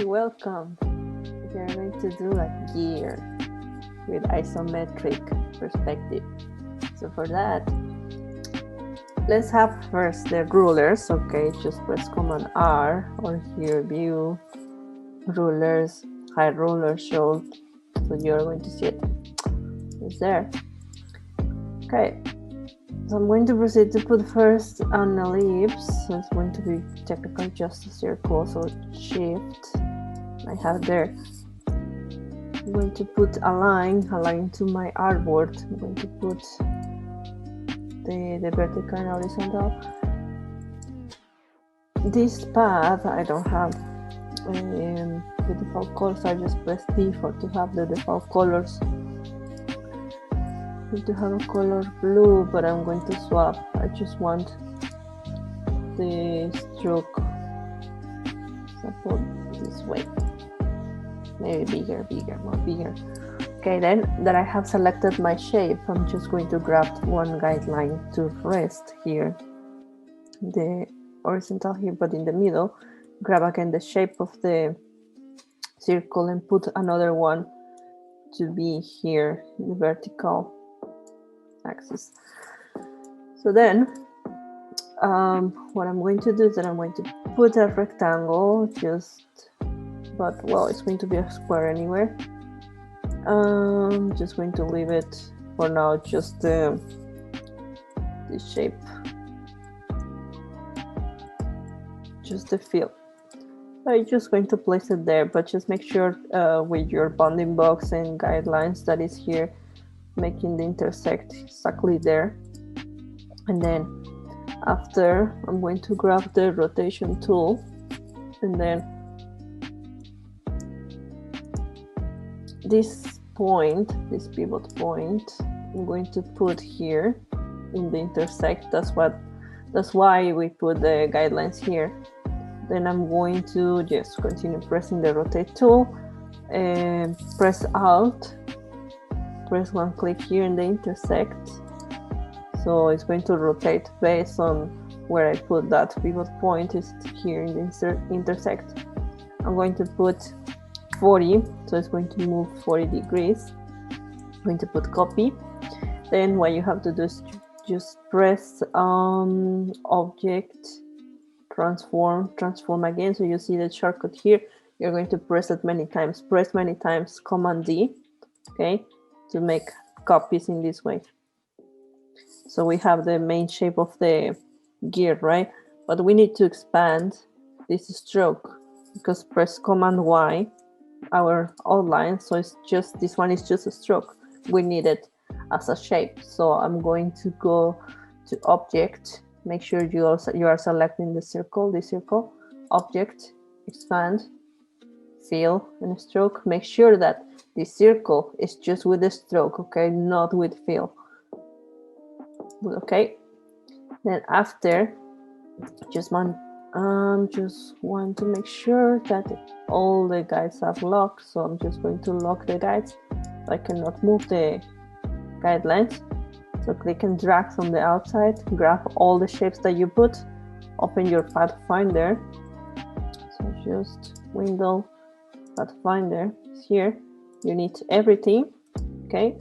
welcome. We are going to do a gear with isometric perspective. So for that, let's have first the rulers. Okay, just press Command R or here view, rulers, hide ruler show. So you're going to see it. It's there. Okay, so I'm going to proceed to put first an ellipse. So it's going to be technically just a circle. So shift, I have there. I'm going to put a line to my artboard. I'm going to put the vertical and horizontal. This path I don't have the default colors. I just press D to have the default colors. I need to have a color blue, but I'm going to swap. I just want the stroke this way. Maybe bigger, more bigger. Okay, then that I have selected my shape, I'm just going to grab one guideline to rest here, the horizontal here, but in the middle, grab again the shape of the circle and put another one to be here in the vertical axis. So then what I'm going to do is that I'm going to put a rectangle, but well, it's going to be a square anywhere. Just going to leave it for now, just the shape, just the fill. I'm just going to place it there, but just make sure with your bounding box and guidelines that is here, making the intersect exactly there. And then after, I'm going to grab the rotation tool, and then this pivot point, I'm going to put here in the intersect. That's why we put the guidelines here. Then I'm going to just continue pressing the rotate tool and press Alt, press one click here in the intersect. So it's going to rotate based on where I put that pivot point is here in the intersect. I'm going to put 40, so it's going to move 40 degrees. I'm going to put copy. Then what you have to do is just press object, transform again. So you see the shortcut here. You're going to press it many times. Press many times Command D, okay, to make copies in this way. So we have the main shape of the gear, right? But we need to expand this stroke because press Command Y, our outline. So it's just, this one is just a stroke. We need it as a shape. So I'm going to go to object. Make sure you are selecting the circle, object, expand, fill, and stroke. Make sure that the circle is just with the stroke, okay, not with fill. Okay. Then after, just want to make sure that all the guides are locked. So I'm just going to lock the guides. I cannot move the guidelines. So click and drag from the outside, grab all the shapes that you put, open your Pathfinder. So just window, Pathfinder here. You need everything, okay?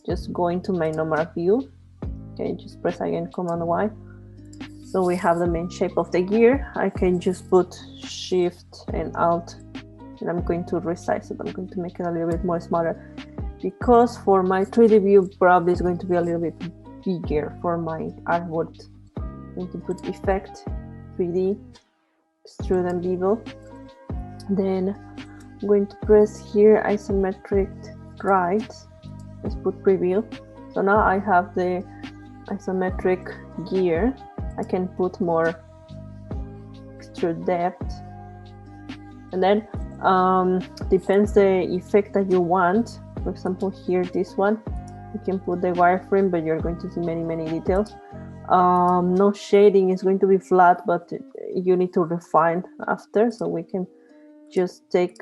Just go into my normal view. Okay, just press again Command Y. So we have the main shape of the gear. I can just put Shift and Alt, and I'm going to resize it. I'm going to make it a little bit more smaller because for my 3D view, probably it's going to be a little bit bigger for my artboard. I'm going to put Effect, 3D, Extrude and Bevel. Then I'm going to press here isometric right. Let's put Preview. So now I have the isometric gear. I can put more extrude depth, and then depends the effect that you want. For example, here this one, you can put the wireframe, but you're going to see many details. No shading, is going to be flat, but you need to refine after. So we can just take,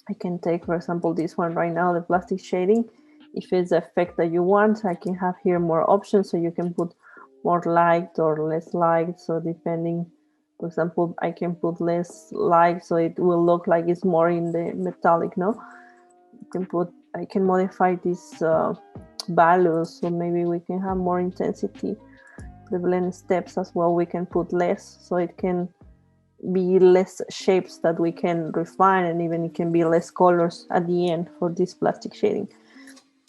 I can take, for example, this one right now, the plastic shading. If it's the effect that you want, I can have here more options, so you can put more light or less light. So depending For example, I can put less light so it will look like it's more in the metallic, no? I can modify these values, so maybe we can have more intensity. The blend steps as well, we can put less, so it can be less shapes that we can refine, and even it can be less colors at the end for this plastic shading.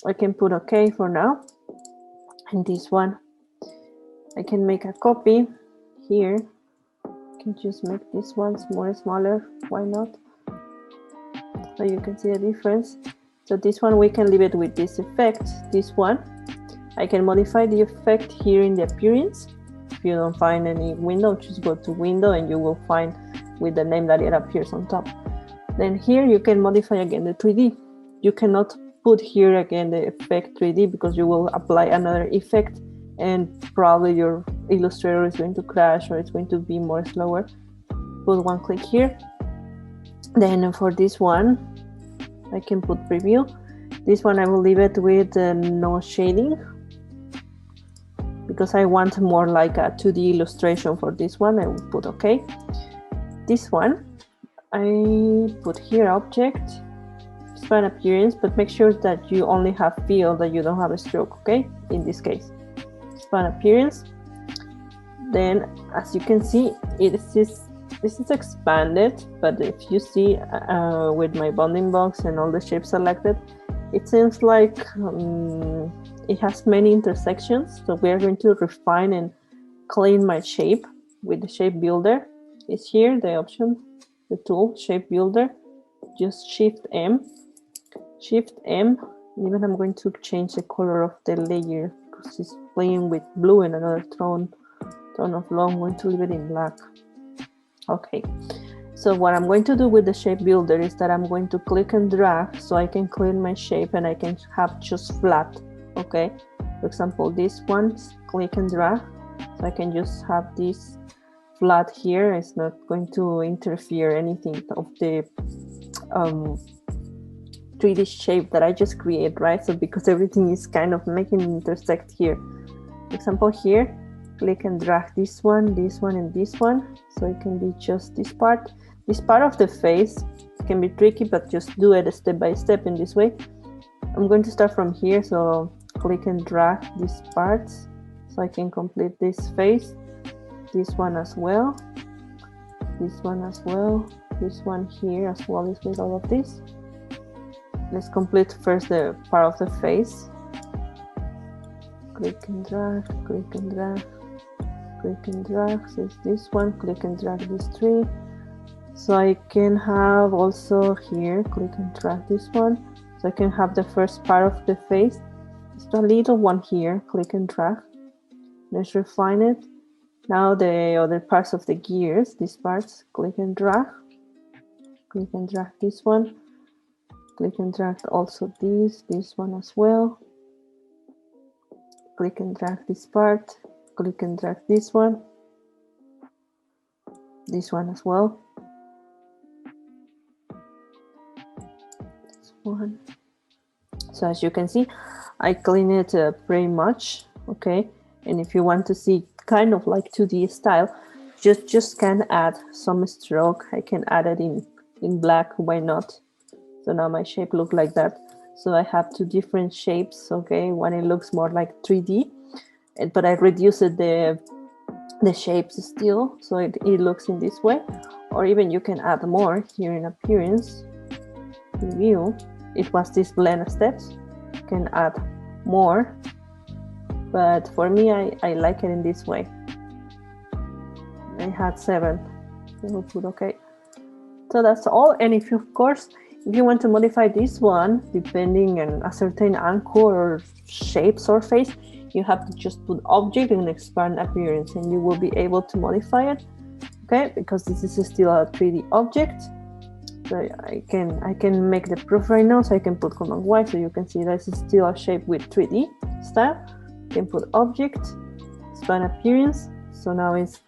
I can put OK for now. And this one, I can make a copy here. I can just make this ones more smaller, why not? So you can see the difference. So this one we can leave it with this effect. This one, I can modify the effect here in the appearance. If you don't find any window, just go to window and you will find with the name that it appears on top. Then here you can modify again the 3D. You cannot put here again the effect 3D because you will apply another effect and probably your Illustrator is going to crash or it's going to be more slower. Put one click here. Then for this one, I can put preview. This one I will leave it with no shading, because I want more like a 2D illustration for this one. I will put OK. This one, I put here object, span appearance, but make sure that you only have fill, that you don't have a stroke, okay? In this case, span appearance. Then, as you can see, this is expanded, but if you see with my bounding box and all the shapes selected, it seems like it has many intersections. So we are going to refine and clean my shape with the shape builder. It's here, the option, the tool, shape builder. Just Shift M, and even I'm going to change the color of the layer because it's playing with blue and another tone of blue. I'm going to leave it in black. Okay, so what I'm going to do with the shape builder is that I'm going to click and drag so I can clean my shape and I can have just flat. Okay, for example, this one, click and drag, so I can just have this flat here. It's not going to interfere anything of the 3D shape that I just created, right? So because everything is kind of making it intersect here. For example, here, click and drag this one, and this one. So it can be just this part. This part of the face can be tricky, but just do it step by step in this way. I'm going to start from here, so click and drag these parts so I can complete this face. This one as well. This one as well. This one here as well is with all of this. Let's complete first the part of the face. Click and drag, click and drag, click and drag. So it's this one, click and drag these three. So I can have also here, click and drag this one. So I can have the first part of the face. Just a little one here, click and drag. Let's refine it. Now the other parts of the gears, these parts, click and drag. Click and drag this one. Click and drag also this one as well. Click and drag this part. Click and drag this one as well. This one. So as you can see, I clean it pretty much, okay? And if you want to see kind of like 2D style, just can add some stroke. I can add it in black, why not? So now my shape looks like that. So I have two different shapes, okay? One, it looks more like 3D, but I reduced the shapes still, so it looks in this way. Or even you can add more here in appearance, view. It was this blend steps. You can add more, but for me, I like it in this way. I had 7, so we'll put OK. So that's all. And if you, of course, if you want to modify this one, depending on a certain angle or shape surface, you have to just put object and expand appearance, and you will be able to modify it, okay? Because this is still a 3D object. So I can make the proof right now, so I can put Command Y, so you can see this is still a shape with 3D style. You can put object, expand appearance, so now it's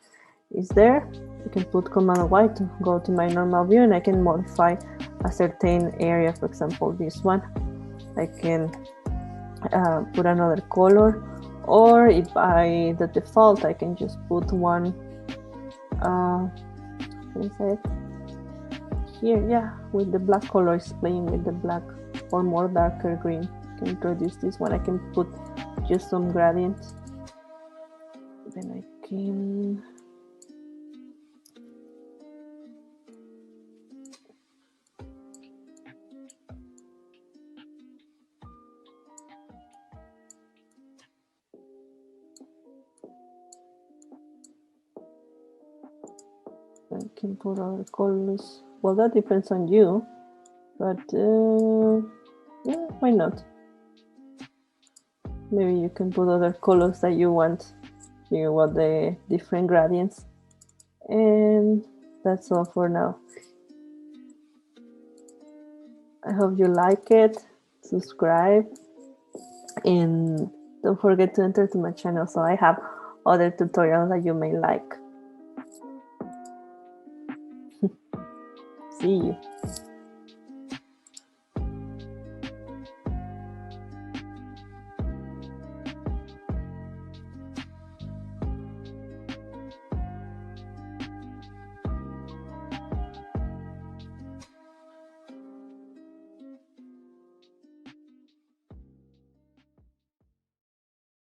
there. You can put Command Y to go to my normal view, and I can modify a certain area. For example, this one, I can put another color, or if the default, I can just put one inside here, yeah, with the black colors, playing with the black or more darker green. I can introduce this one. I can put just some gradients. Then I can put other colors. Well, that depends on you, but yeah, why not? Maybe you can put other colors that you want. You want the different gradients, and that's all for now. I hope you like it. Subscribe, and don't forget to enter to my channel so I have other tutorials that you may like. See you.